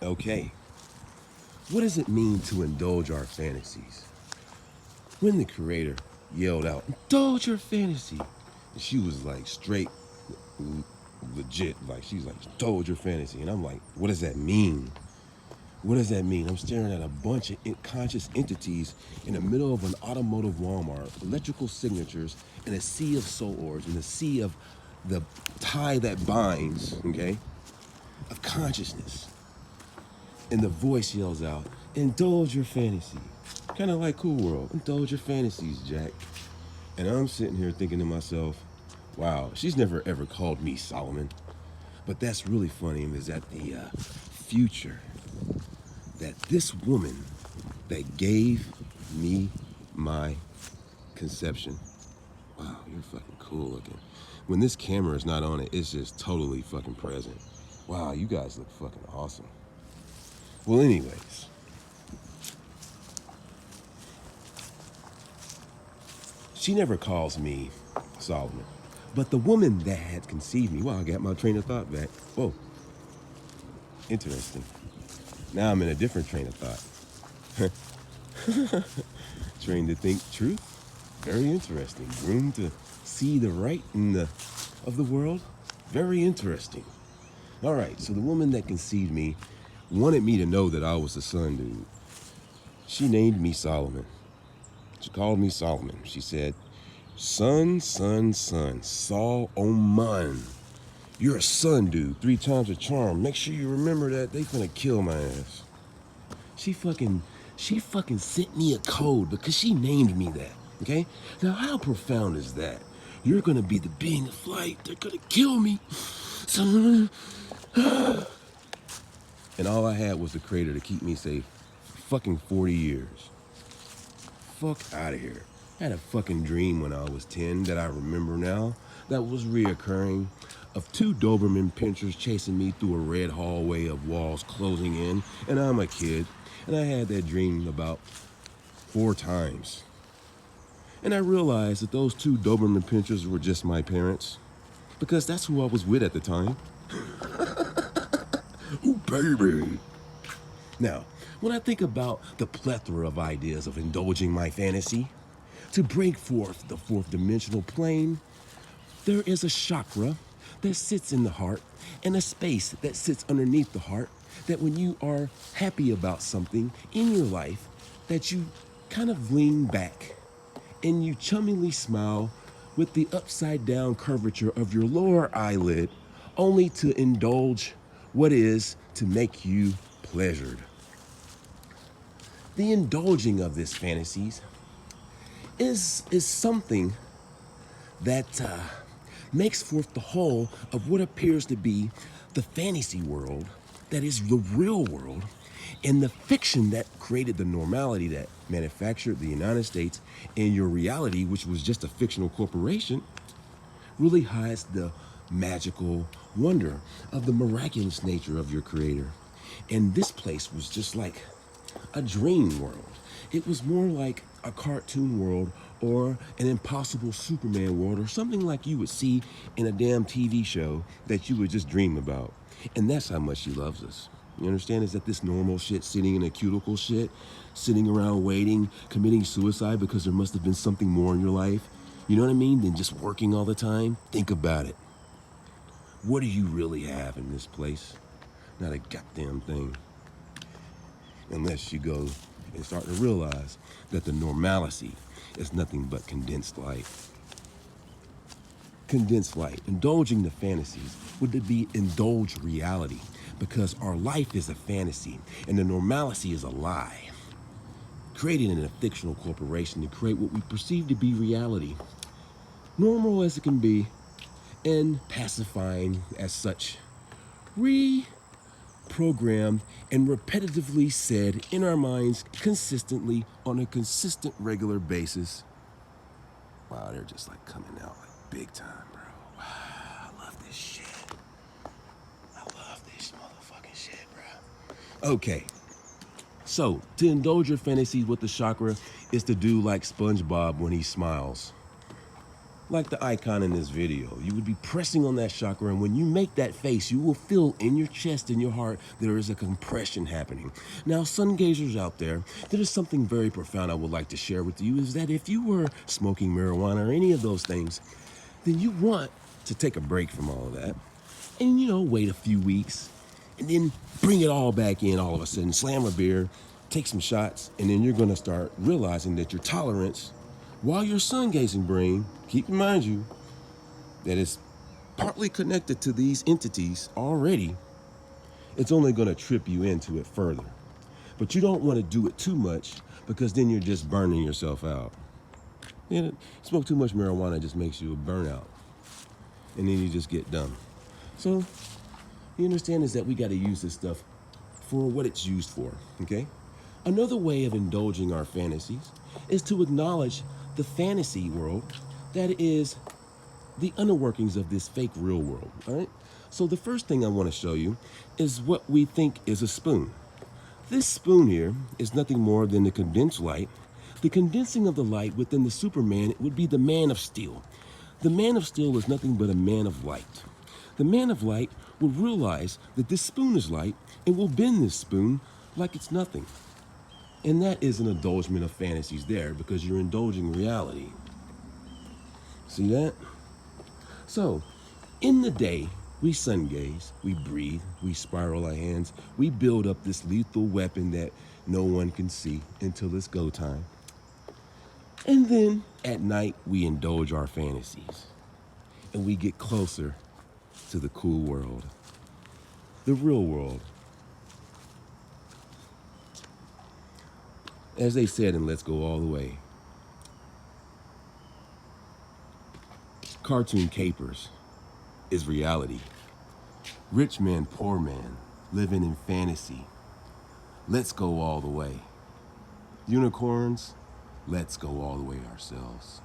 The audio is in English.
Okay, what does it mean to indulge our fantasies? When the creator yelled out, indulge your fantasy, and she was like straight, legit, like she's like, indulge your fantasy. And I'm like, what does that mean? What does that mean? I'm staring at a bunch of conscious entities in the middle of an automotive Walmart, electrical signatures, and a sea of soul orbs, and a sea of the tie that binds, okay, of consciousness. And the voice yells out, indulge your fantasy. Kind of like Cool World, indulge your fantasies, Jack. And I'm sitting here thinking to myself, wow, she's never ever called me Solomon. But that's really funny is that the future that this woman that gave me my conception, wow, you're fucking cool looking. When this camera is not on it, it's just totally fucking present. Wow, you guys look fucking awesome. Well, anyways, she never calls me Solomon. But the woman that had conceived me, wow, I got my train of thought back. Whoa, interesting. Now I'm in a different train of thought. Trained to think truth. Very interesting. Room to see the right of the world. Very interesting. All right, so the woman that conceived me wanted me to know that I was the son dude. She named me Solomon. She called me Solomon. She said, son, Solomon. You're a son dude, 3 times a charm. Make sure you remember that. They finna kill my ass. She fucking sent me a code because she named me that, okay? Now, how profound is that? You're gonna be the being of flight. They're gonna kill me. And all I had was the creator to keep me safe for fucking 40 years. Fuck out of here. I had a fucking dream when I was 10 that I remember now that was reoccurring of 2 Doberman pinchers chasing me through a red hallway of walls closing in, and I'm a kid, and I had that dream about 4 times. And I realized that those 2 Doberman pinchers were just my parents, because that's who I was with at the time. Ooh, baby. Now, when I think about the plethora of ideas of indulging my fantasy, to break forth the 4th dimensional plane, there is a chakra that sits in the heart and a space that sits underneath the heart that when you are happy about something in your life, that you kind of lean back and you chummily smile with the upside down curvature of your lower eyelid, only to indulge what is to make you pleasured. The indulging of these fantasies is something that makes forth the whole of what appears to be the fantasy world that is the real world, and the fiction that created the normality that manufactured the United States, and your reality, which was just a fictional corporation, really hides the magical wonder of the miraculous nature of your creator. And this place was just like a dream world. It was more like a cartoon world or an impossible Superman world or something like you would see in a damn TV show that you would just dream about. And that's how much she loves us. You understand? Is that this normal shit, sitting in a cuticle shit, sitting around waiting, committing suicide because there must have been something more in your life, you know what I mean, than just working all the time? Think about it. What do you really have in this place? Not a goddamn thing. Unless you go and start to realize that the normalcy is nothing but condensed light. Condensed light. Indulging the fantasies would be indulge reality, because our life is a fantasy and the normalcy is a lie. Created in a fictional corporation to create what we perceive to be reality, normal as it can be, and pacifying as such. Reprogrammed and repetitively said in our minds consistently on a consistent regular basis. Wow, they're just like coming out like big time, bro. Wow, I love this shit. I love this motherfucking shit, bro. Okay, so to indulge your fantasies with the chakra is to do like SpongeBob when he smiles. like the icon in this video. You would be pressing on that chakra, and when you make that face, you will feel in your chest, in your heart, there is a compression happening. Now, sun gazers out there, there is something very profound I would like to share with you, is that if you were smoking marijuana or any of those things, then you want to take a break from all of that and, wait a few weeks and then bring it all back in all of a sudden, slam a beer, take some shots, and then you're going to start realizing that your tolerance, while your sun gazing brain, keep in mind you, that it's partly connected to these entities already, it's only going to trip you into it further. But you don't want to do it too much because then you're just burning yourself out. Smoke too much marijuana just makes you a burnout. And then you just get dumb. So, you understand is that we got to use this stuff for what it's used for, okay? Another way of indulging our fantasies is to acknowledge the fantasy world that is the inner workings of this fake real world, all right? So the first thing I want to show you is what we think is a spoon. This spoon here is nothing more than the condensed light. The condensing of the light within the Superman would be the man of steel. The man of steel is nothing but a man of light. The man of light will realize that this spoon is light and will bend this spoon like it's nothing. And that is an indulgement of fantasies there because you're indulging reality. See that? So, in the day, we sun gaze, we breathe, we spiral our hands, we build up this lethal weapon that no one can see until it's go time. And then at night, we indulge our fantasies and we get closer to the cool world, the real world. As they said in Let's Go All the Way, cartoon capers is reality. Rich man, poor man, living in fantasy. Let's go all the way. Unicorns, let's go all the way ourselves.